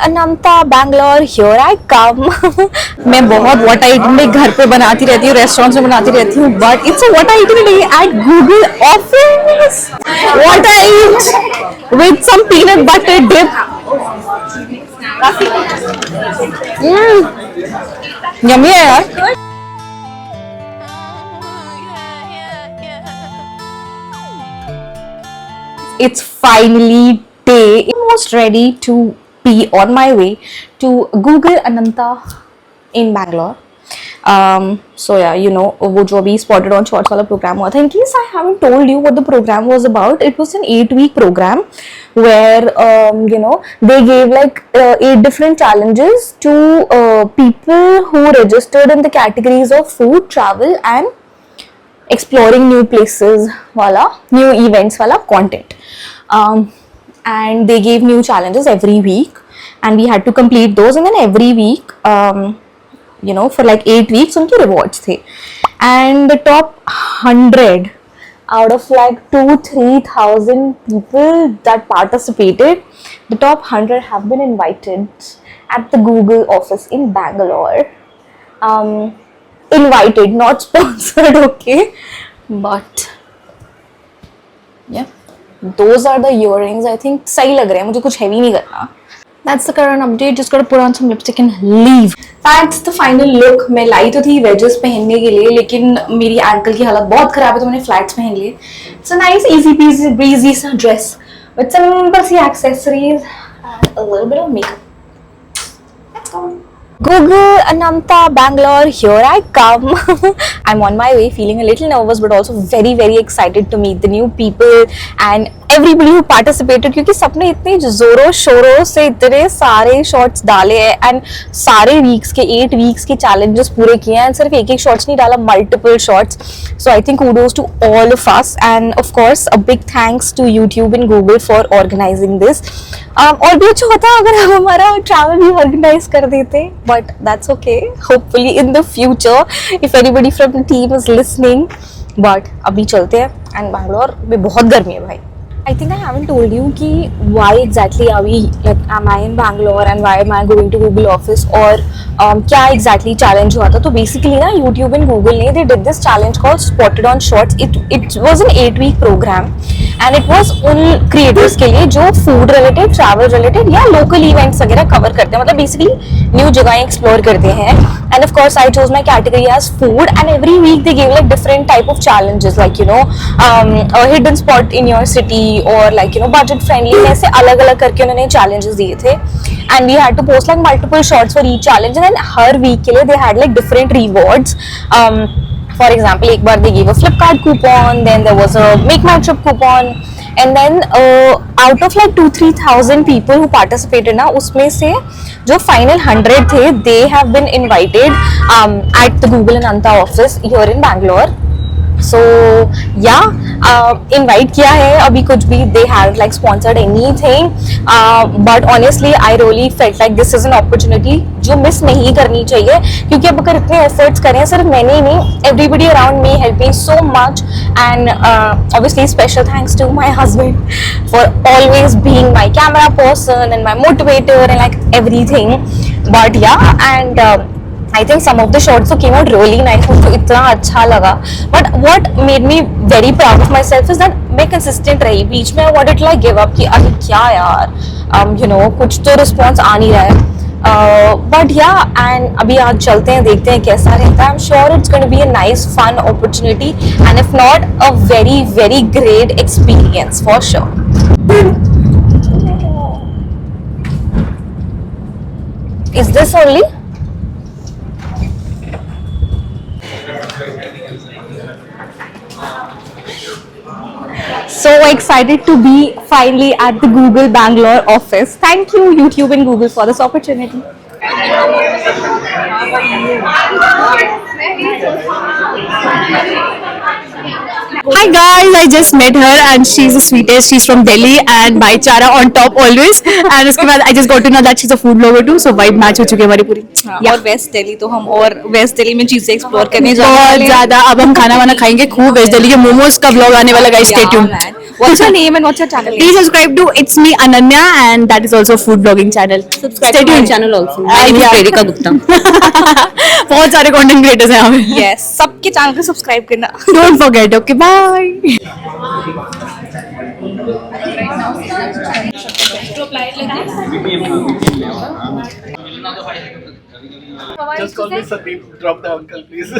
Anamta, Bangalore, here I come. मैं बहुत what I eat में घर पे बनाती रहती हूँ, रेस्टोरेंट्स में बनाती रहती हूँ, but it's a what I eat day at Google office. What I eat with some peanut butter dip. Yummy है यार. It's finally day. Almost ready to be on my way to Google Ananta in Bangalore. So yeah, you know, वो जो अभी Spotted on Shorts वाला program हुआ था. In case I haven't told you what the program was about, it was an 8-week program where you know, they gave like 8 different challenges to people who registered in the categories of food, travel, and exploring new places wala, new events wala content. And they gave new challenges every week, and we had to complete those, and then every week you know, for like 8 weeks unki rewards the. And the top 100 out of like 2,000-3,000 people that participated, the top 100 have been invited at the Google office in Bangalore. Invited, not sponsored, okay, but yeah, those are the earrings. I think सही लग रहे हैं, मुझे कुछ heavy नहीं करना. That's the current update. Just gotta put on some lipstick and leave. That's the final look. मैं लाई तो थी wedges पहनने के लिए, लेकिन मेरी ankle की हालत बहुत खराब है तो मैंने flats पहन लिए. It's a nice, easy peasy, breezy सा dress with some simple C accessories and a little bit of makeup. Let's go. Google Anamta, Bangalore, here I come. I'm on my way, feeling a little nervous but also very very excited to meet the new people and everybody who participated, क्योंकि सबने इतने जोरों शोरों से इतने सारे shots डाले हैं एंड सारे वीक्स के 8 वीक्स के चैलेंजेस पूरे किए हैं, सिर्फ एक शॉट्स नहीं डाला, multiple shots. So I think kudos to all of us, and of course a big thanks to YouTube and Google for organizing this. और भी अच्छा होता अगर हम हमारा ट्रैवल भी ऑर्गेनाइज कर देते, but that's okay. Hopefully in the future if anybody from the team is listening. But अभी चलते हैं, and Bangalore में बहुत गर्मी है भाई. I think I haven't told you कि why exactly are we, like, am I in Bangalore and why am I going to Google office, और क्या exactly challenge हुआ था. तो basically ना YouTube and Google ने they did this challenge called Spotted on Shorts. It was an 8-week program and it was उन creators के लिए जो food related, travel related या local events वगैरह cover करते हैं, मतलब basically new जगहें explore करते हैं. And of course I chose my category as food, and every week they gave like different type of challenges, like, you know, a hidden spot in your city, और like, you know, budget friendly, ऐसे अलग अलग करके उन्होंने challenges दिए थे. And we had to post like multiple shots for each challenge, and then her week के लिए they had like different rewards. For example, एक बार they gave a Flipkart coupon, then there was a Make My Trip coupon, and then out of like 2,000-3,000 people who participated ना, उसमें से जो final 100 थे, they have been invited at the Google Ananta office here in Bangalore. So yeah, invite किया है, अभी कुछ भी they haven't like sponsored anything, but honestly I really felt like this is an opportunity जो miss नहीं करनी चाहिए, क्योंकि अब अगर इतने efforts करें, सिर्फ मैंने ही नहीं, everybody around me helped me so much, and obviously special thanks to my husband for always being my camera person and my motivator and like everything. But yeah, and I think some of the shots so came out really nice, मुझको इतना अच्छा लगा. But what made me very proud of myself is that मैं consistent रही. बीच में I wanted to like give up कि अरे क्या यार, you know, कुछ तो response आ नहीं रहा है. But yeah, and अभी आज चलते हैं, देखते हैं कैसा रहता है. I'm sure it's going to be a nice fun opportunity, and if not, a very very great experience for sure. Is this only? So excited to be finally at the Google Bangalore office. Thank you YouTube and Google for this opportunity. Hi guys, I just met her and she's the sweetest. She's from Delhi and भाईचारा on top always. And उसके बाद I just got to know that she's a food blogger too. So vibe match हो चुकी है हमारी पूरी. और waste Delhi तो हम और वेस्ट दिल्ली में चीजें एक्सप्लोर करने जा रहे हैं बहुत ज्यादा. अब हम खाना वाना खाएंगे खूब. वेस्ट दिल्ली के मोमोज का ब्लॉग आने वाला guys, stay tuned. What's your name and what's your channel? Please subscribe to It's Me Ananya, and that is also a food blogging channel. Subscribe to my channel also. My name is Prerika Gupta. बहुत सारे content creators हैं यहाँ पे. Yes, सबके channel को subscribe करना. Don't forget. Okay, bye. Just call me Sandeep. Drop the uncle, please.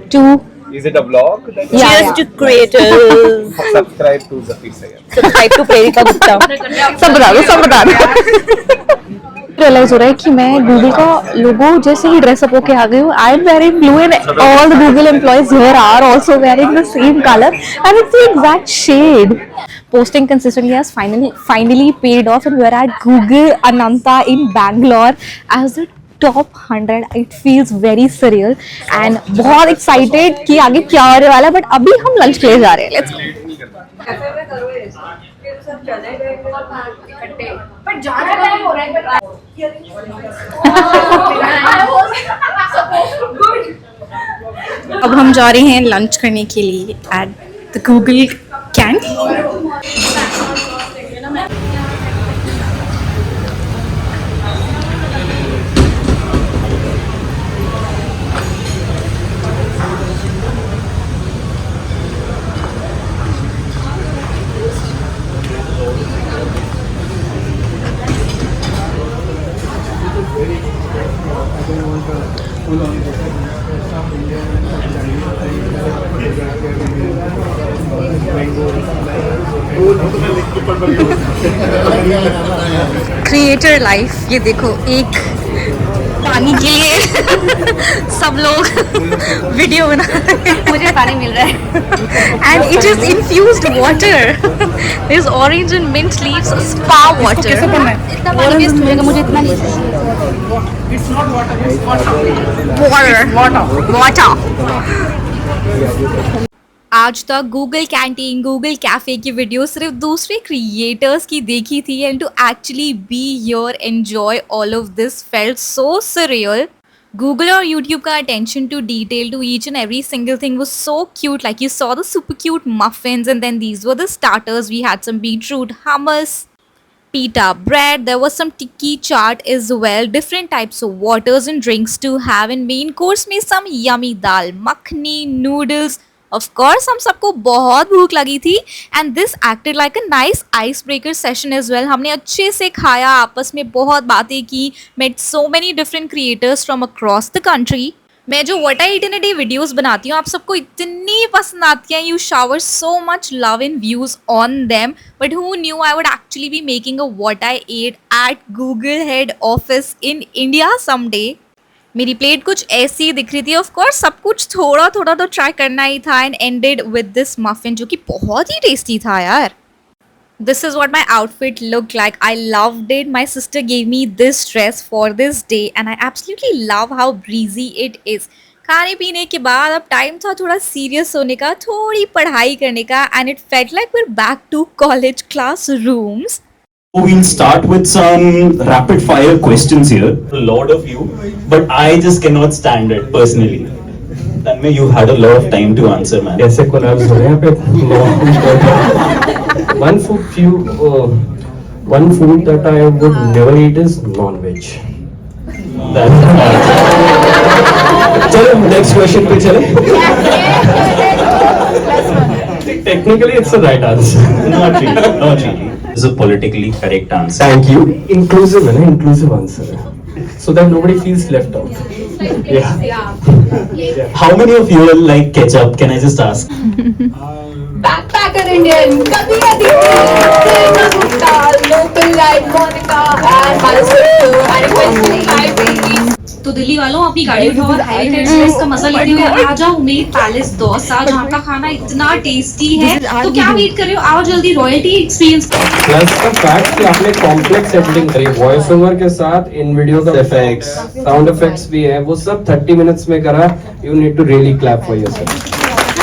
Two. Is it a vlog? That Cheers to creators. Subscribe to Zafir Sayed. Subscribe to Prerika Gupta. सब बता दो, सब बता दो. Realise हो रहा है कि मैं गूगल का लोगो जैसे ही ड्रेसअप होके आ गई हूँ. I am wearing blue and all the Google employees here are also wearing the same colour and it's the exact shade. Posting consistently has finally paid off, and we're at Google Ananta in Bangalore as the top 100. It feels very surreal and बहुत excited कि आगे क्या होने वाला है. But अभी हम lunch के लिए जा रहे हैं. Let's go. अब हम जा रहे हैं लंच करने के लिए at the Google canteen. Creator life. ये देखो, एक पानी के लिए सब लोग वीडियो बना रहे हैं. मुझे पानी मिल रहा है and it is infused water. There is orange and mint leaves spa water. इतना पानी वेस्ट हो जाएगा, मुझे इतना नहीं चाहिए. वाटर. आज तक गूगल कैंटीन, गूगल कैफे की वीडियो सिर्फ दूसरे क्रिएटर्स की देखी थी, and to actually be here enjoy all of this felt so surreal. Google और YouTube का attention to detail to each and every single thing was so cute. Like you saw the super cute muffins, and then these were the starters. We had some beetroot hummus, pita bread, there was some tikki chaat as well, different types of waters and drinks to have, and main course में some yummy dal makhni, noodles. Of course हम सबको बहुत भूख लगी थी, and this acted like a nice icebreaker session as well. हमने अच्छे से खाया, आपस में बहुत बातें की, met so many different creators from across the country. मैं जो what I eat in a day videos बनाती हूँ, आप सबको इतनी पसंद आती हैं. You shower so much love and views on them. But who knew I would actually be making a what I ate at Google head office in India someday. मेरी plate कुछ ऐसी ही दिख रही थी. ऑफ कोर्स सब कुछ थोड़ा थोड़ा तो ट्राई करना ही था, and ended with this muffin जो कि बहुत ही टेस्टी था यार. This is what my outfit looked like. I loved it. My sister gave me this dress for this day, and I absolutely love how breezy it is. खाने पीने के बाद अब टाइम था थोड़ा सीरियस होने का, थोड़ी पढ़ाई करने का, and it felt like we're back to college classrooms. We'll start with some rapid fire questions here. A lot of you, but I just cannot stand it personally. Tanmay, you had a lot of time to answer, man. ऐसे collabs हो रहे हैं पे. One food that I would never eat is non-veg. चलो next question पे चले. Technically, it's the right answer. Not really, not really. It's a politically correct answer. Thank you. Inclusive है ना, inclusive answer है. So that nobody feels left out. Yeah. How many of you all like ketchup? Can I just ask? Backpacker Indian, Kabhi local guide Monica and my sister, and eventually I will be. तो दिल्ली वालों अपनी गाड़ी उठाओ और highway terrace का मजा लेते हुए आ जाओ उमेद पैलेस डोसा, जहाँ का खाना इतना टेस्टी है. तो क्या वेट कर रहे हो, आओ जल्दी royalty experience. Plus the fact कि आपने complex editing करी, voice over के साथ in video का effects, sound effects भी है, वो सब 30 minutes में करा. You need to really clap for yourself.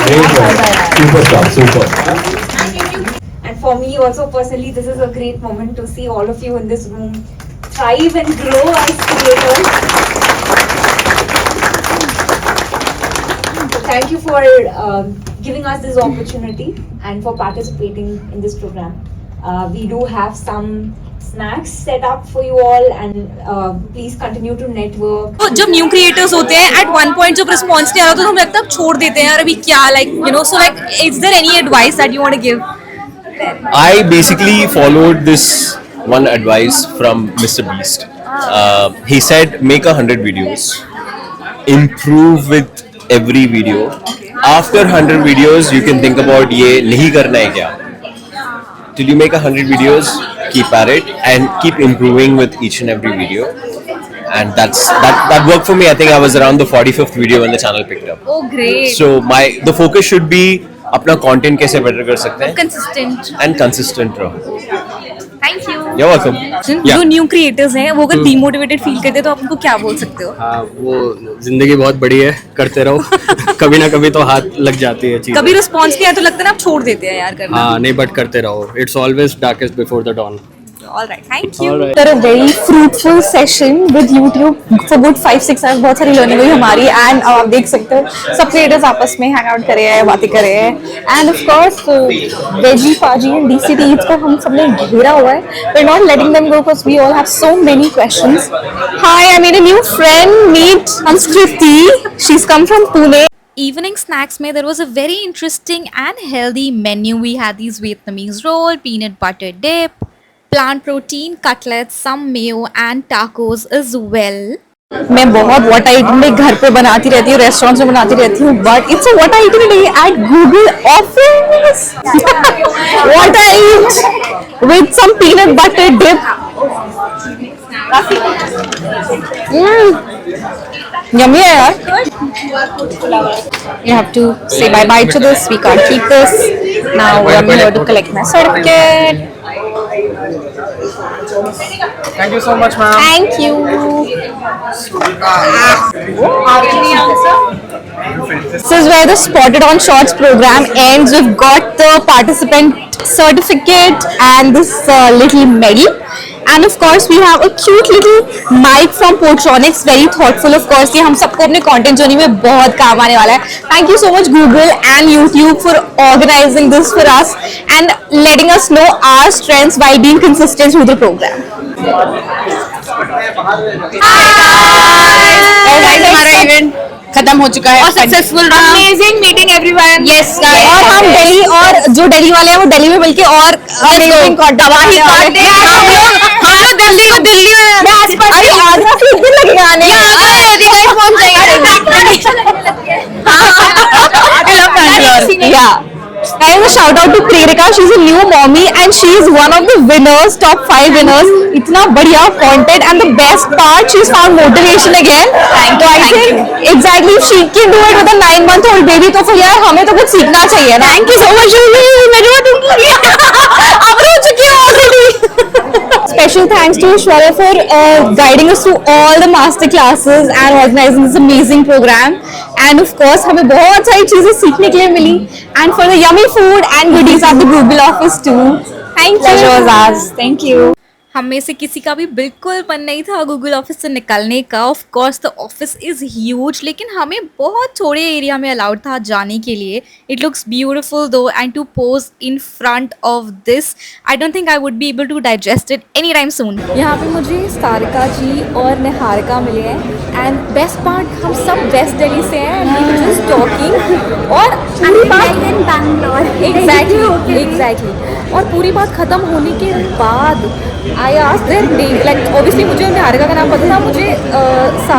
Great job. Super job, super. And for me also personally, this is a great moment to see all of you in this room thrive and grow as creators. So thank you for giving us this opportunity and for participating in this program. We do have some snacks set up for you all, and please continue to network. तो जब new creators होते हैं eight one point जब response नहीं आ रहा तो हमें लगता है अब छोड़ देते हैं यार अभी क्या like you know so like is there any advice that you want to give I basically followed this one advice from Mr. Beast. He said make 100 videos, improve with every video. After 100 videos, you can think about ये नहीं करना है क्या. Till you make 100 videos, keep at it and keep improving with each and every video. And that worked for me. I think I was around the 45th video when the channel picked up. Oh great. So the focus should be अपना content कैसे better कर सकते हैं consistent and consistent रहो. Thank you You're welcome. जो new creators हैं वो अगर डीमोटिवेटेड फील करते हैं तो आप उनको क्या बोल सकते हो हाँ, वो जिंदगी बहुत बड़ी है, करते रहो. कभी ना कभी तो हाथ लग जाती है चीज. कभी रिस्पॉन्स नहीं आया तो लगता है ना आप छोड़ देते हैं यार करना हाँ नहीं, बट करते रहो. It's always darkest before the dawn. Alright thank you After a very fruitful session with YouTube for good 5-6 hours, बहुत सारी लर्निंग हुई हमारी एंड आप देख सकते हो सब क्रिएटर्स आपस में हैंग आउट करे हैं, बातें करे हैं एंड ऑफ कोर्स वेजी फाजी एंड DCT को हम सबने घेरा हुआ है. We are not letting them go because we all have so many questions. Hi, I made a new friend, meet Sanskriti. She is come from Pune. Evening snacks mein there was a very interesting and healthy menu. We had these Vietnamese roll, peanut butter dip, plant protein cutlets, some mayo and tacos as well. मैं बहुत what I ईट घर पे बनाती रहती हूँ, restaurants में बनाती रहती हूँ, but it's what I eat at Google office. What I eat with some peanut butter dip. Yummy है यार. You have to say bye bye to this. We can't keep this. Now I'm here to collect my certificate. Thank you so much, ma'am. Thank you. This is where the Spotted on Shorts program ends. We've got the participant certificate and this little medal. And of course we have a cute little mic from Portronics, very thoughtful of course. ये हम सबको अपने content journey में बहुत काम आने वाला है. Thank you so much Google and YouTube for organizing this for us and letting us know our strengths while being consistent through the program. हमारा इवेंट खत्म हो चुका है और सक्सेसफुल रहा. Amazing meeting everyone. Yes guys. और हम दिल्ली और जो दिल्ली वाले हैं वो दिल्ली में मिलके और amazing दवाई काटते हैं हम लोग दिल्ली में. मैं आसपास अरे आगरा से एक दिन लगेगा आने. पहुंच जाएंगे. Yeah. And a shout out to Prerika. She's a new mommy and she is one of the winners, top 5 winners. इतना बढ़िया content and the best part, she's found motivation again. Thank you. I think exactly if she can do it with a 9-month-old baby, तो फिर यार हमें तो कुछ सीखना चाहिए ना. Thank you so much. मैं जो दूँगी. अब रो चुकी हूँ already. Special thanks to Ishwara for guiding us through all the master classes and organizing this amazing program. And of course हमें बहुत सारी चीजें सीखने के लिए मिली. And for the yummy food and goodies at the Google office too. Thank you. Pleasure was ours. Thank you. हम में से किसी का भी बिल्कुल मन नहीं था गूगल ऑफिस से निकलने का. Of course the office is huge लेकिन हमें बहुत थोड़े एरिया में अलाउड था जाने के लिए. It looks beautiful though and to pose in front of this I don't think I would be able to digest it any time soon. यहाँ पे मुझे सारिका जी और निहारिका मिले हैं एंड बेस्ट पार्ट हम सब वेस्ट दिल्ली से हैं and we were just talking और पूरी बात एग्जैक्टली और पूरी बात ख़त्म होने के बाद I asked their name like obviously मुझे निहारिका का नाम पता था, मुझे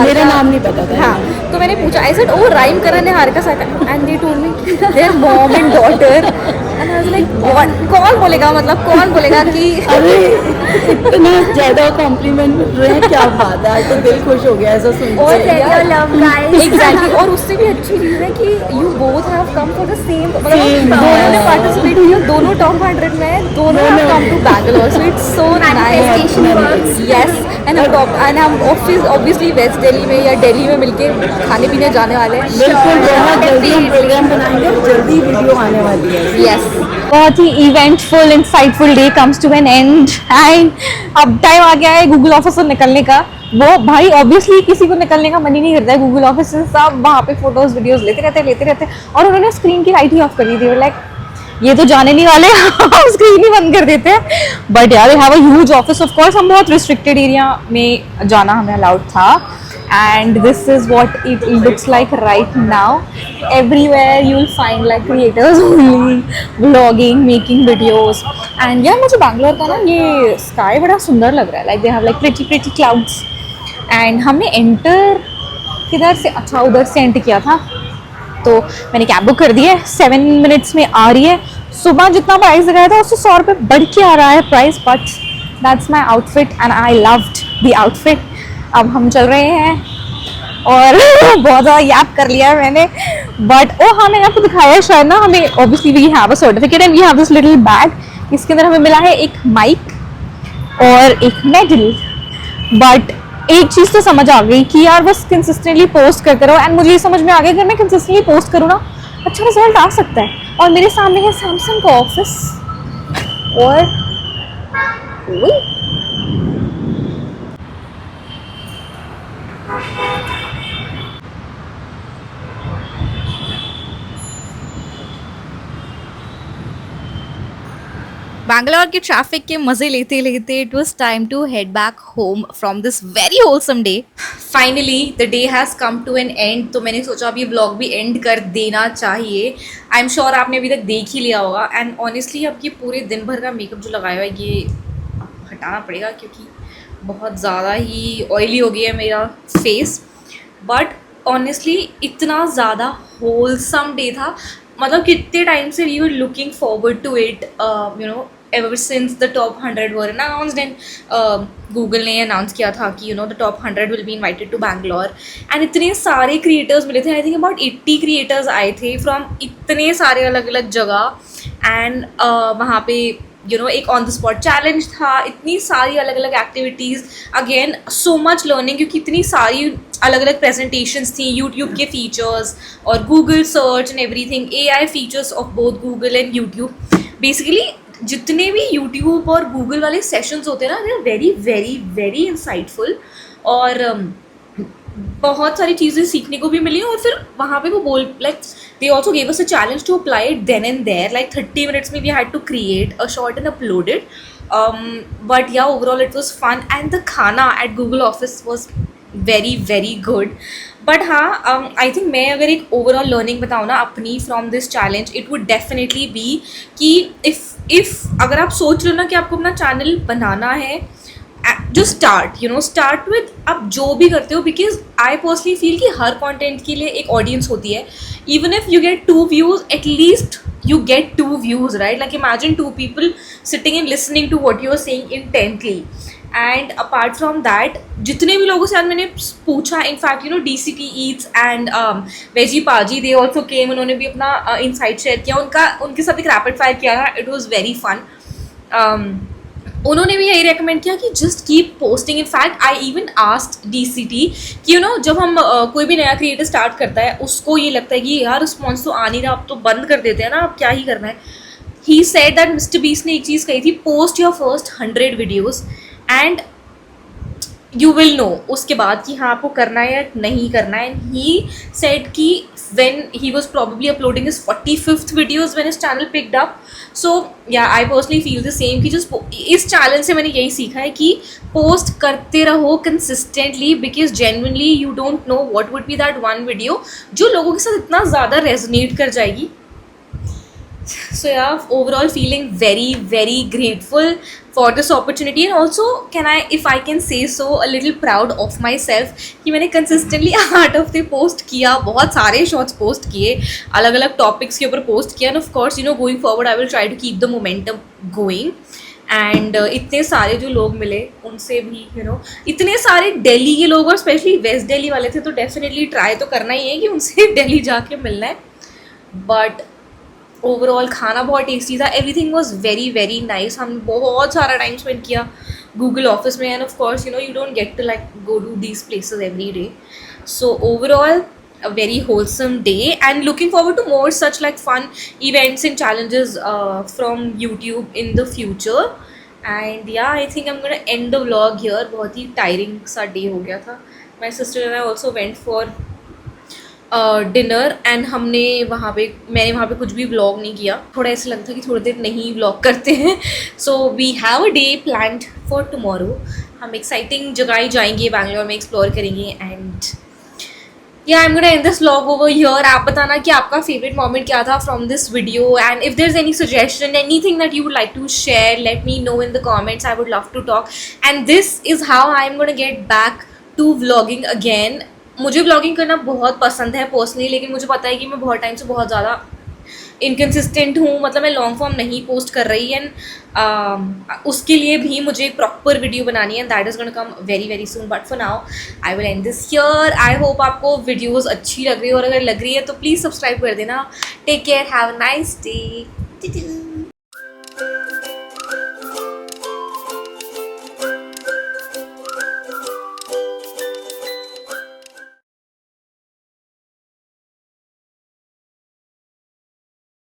मेरा नाम नहीं पता था. हाँ तो मैंने पूछा आई सेड ओ राइम करा निहारिका साथ and they told me there mom and daughter and I was like what. कौन बोलेगा मतलब कौन बोलेगा कि अरे इतना ज्यादा कॉम्प्लीमेंट मिल रहे हैं, क्या बात है. आज तो दिल खुश हो गया ऐसा सुन के. एग्जैक्टली और उससे भी अच्छी चीज़ है कि you both have come for the same मतलब दोनों ने पार्टिसिपेट किया, दोनों टॉप 100 में, दोनों have come to Bangalore. So it's so nice. Yes and हम ऑफिस ऑब्वियसली वेस्ट दिल्ली में या दिल्ली में मिलके खाने पीने जाने वाले हैं. बिल्कुल बहुत जल्दी हम प्रोग्राम बनाएंगे, जल्दी वीडियो आने वाली है. Yes. बहुत ही eventful insightful day comes to an end and अब टाइम आ गया है गूगल ऑफिस से निकलने का. वो भाई ऑब्वियसली किसी को निकलने का मन ही नहीं करता है गूगल ऑफिस से, सब वहाँ पे फोटोज वीडियोस लेते रहते और उन्होंने स्क्रीन की लाइट ही ऑफ कर दी थी। लाइक ये तो जाने नहीं वाले, स्क्रीन ही बंद कर देते हैं। बट यार they have a huge office. Of course हम बहुत रिस्ट्रिक्टेड एरिया में जाना हमें अलाउड था, and this is what it looks like right now. Everywhere you'll find like creators only vlogging, making videos. And यार मुझे बैंगलोर का ना ये स्काई बड़ा सुंदर लग रहा है। like they have like pretty clouds. and हमने एंटर किधर से, अच्छा उधर से एंटर किया था, तो मैंने कैब बुक कर दी है, 7 मिनट्स में आ रही है। सुबह जितना प्राइस लगाया था उससे 100 रुपये बढ़ के आ रहा है price, but that's my outfit and I loved the outfit. अब हम चल रहे हैं और बहुत ज़्यादा याद कर लिया है मैंने, बट ओ हाँ मैंने आपको दिखाया है शायद ना, हमें obviously we have a certificate and we have this little bag, इसके अंदर हमें मिला है एक माइक और एक मेडल। बट एक चीज़ तो समझ आ गई कि यार बस कंसिस्टेंटली पोस्ट करते रहो, एंड मुझे ये समझ में आ गया कि मैं कंसिस्टेंटली पोस्ट करूँ ना अच्छा रिजल्ट आ सकता है। और मेरे सामने है सैमसंग का ऑफिस और बैंगलोर के ट्रैफिक के मज़े लेते लेते it was time to head back home from this very wholesome day. Finally the day has come to an end, तो मैंने सोचा अभी व्लॉग भी एंड कर देना चाहिए। आई एम श्योर आपने अभी तक देख ही लिया होगा, एंड ऑनेस्टली अब ये पूरे दिन भर का मेकअप जो लगाया हुआ है ये हटाना पड़ेगा क्योंकि बहुत ज़्यादा ही ऑयली हो गया है मेरा फेस। बट ऑनेस्टली इतना ज़्यादा होलसम डे था, मतलब कितने टाइम से we were looking forward to it, you know ever since the top 100 were announced and Google ने अनाउंस किया था कि the top 100 will be invited to Bangalore, and इतने सारे creators मिले थे। I think about 80 creators आए थे from इतने सारे अलग अलग जगह, and वहाँ पे एक ऑन द स्पॉट चैलेंज था, इतनी सारी अलग अलग activities, again so much learning क्योंकि इतनी सारी अलग अलग प्रेजेंटेशंस थी, यूट्यूब के फीचर्स और Google search and everything, AI features of both Google and YouTube. Basically जितने भी यूट्यूब और गूगल वाले सेशंस होते हैं ना, they are very very very insightful, और बहुत सारी चीज़ें सीखने को भी मिली। और फिर वहाँ पे वो बोल like they also gave us a challenge to apply it then and there, like 30 minutes में we had to create a short and upload it. But yeah overall it was fun, and the khana at Google office was very very good. But हाँ I think मैं अगर एक overall learning बताऊँ ना अपनी from this challenge, it would definitely be कि if अगर आप सोच रहे हो ना कि आपको अपना चैनल बनाना है, जो स्टार्ट विद आप जो भी करते हो, बिकॉज आई पर्सनली फील कि हर कंटेंट के लिए एक ऑडियंस होती है। Even if you get 2 views, at least you get 2 views, right? Like imagine 2 people sitting and listening to what you are saying intently. And apart from that, जितने भी लोगों से आज मैंने पूछा, in fact DCT Eats and Veggie Paji, they also came, उन्होंने भी अपना insight share किया, उनके साथ एक rapid fire किया था, it was very fun. उन्होंने भी यही रेकमेंड किया कि just keep posting. In fact I even asked DCT कि जब हम कोई भी नया क्रिएटर स्टार्ट करता है उसको ये लगता है कि यार रिस्पॉन्स तो आ नहीं रहा, अब तो बंद कर देते हैं ना, अब क्या ही करना है। He said that Mister Beast ने एक चीज़ कही थी, post your first 100 videos and you will know उसके बाद कि हाँ आपको करना है या नहीं करना है। एंड ही सेड कि when he was probably uploading his 45th videos when his channel picked up. So yeah, I personally feel the same कि just इस challenge से मैंने यही सीखा है कि post करते रहो consistently, because genuinely you don't know what would be that one video जो लोगों के साथ इतना ज़्यादा resonate कर जाएगी। So yeah, overall feeling very very grateful for this opportunity, and also if I can say so, a little proud of myself कि मैंने consistently 8 हफ्ते post किया, बहुत सारे shorts post किए, अलग अलग topics के ऊपर post किया, and of course going forward I will try to keep the momentum going. And इतने सारे जो लोग मिले उनसे भी इतने सारे दिल्ली के लोग और स्पेशली वेस्ट दिल्ली वाले थे, तो डेफिनेटली ट्राई तो करना ही है कि उनसे दिल्ली जाके मिलना है। बट ओवरऑल खाना बहुत टेस्टी था, everything was very very nice. हम बहुत सारा टाइम स्पेंड किया गूगल ऑफिस में, and of course you don't get to like go to these places every day. So overall a very wholesome day, and looking forward to more such like fun events and challenges from YouTube in the future. And yeah I think I am gonna end the vlog here. बहुत ही tiring सा day हो गया था. My sister and I also went for dinner and मैंने वहाँ पे कुछ भी व्लॉग नहीं किया. थोड़ा ऐसा लगता कि थोड़ी देर नहीं व्लॉग करते हैं. So we have a day planned for tomorrow. हम एक्साइटिंग जगह जाएंगे बैंगलोर में, एक्सप्लोर करेंगे. And yeah I am gonna end this vlog over here. आप बताना कि आपका फेवरेट मोमेंट क्या था from this video, and if there is any suggestion, anything that you would like to share, let me know in the comments. I would love to talk. And this is how I am gonna get back to vlogging again. मुझे vlogging करना बहुत पसंद है personally, लेकिन मुझे पता है कि मैं बहुत टाइम से बहुत ज़्यादा इनकन्सिस्टेंट हूँ. मतलब मैं लॉन्ग फॉर्म नहीं पोस्ट कर रही. एंड उसके लिए भी मुझे एक प्रॉपर वीडियो बनानी है. That is gonna come very very soon. But for now I will and this here. I hope आपको वीडियोस अच्छी लग रही है, और अगर लग रही है तो प्लीज़ सब्सक्राइब कर देना. Take care, have a nice day.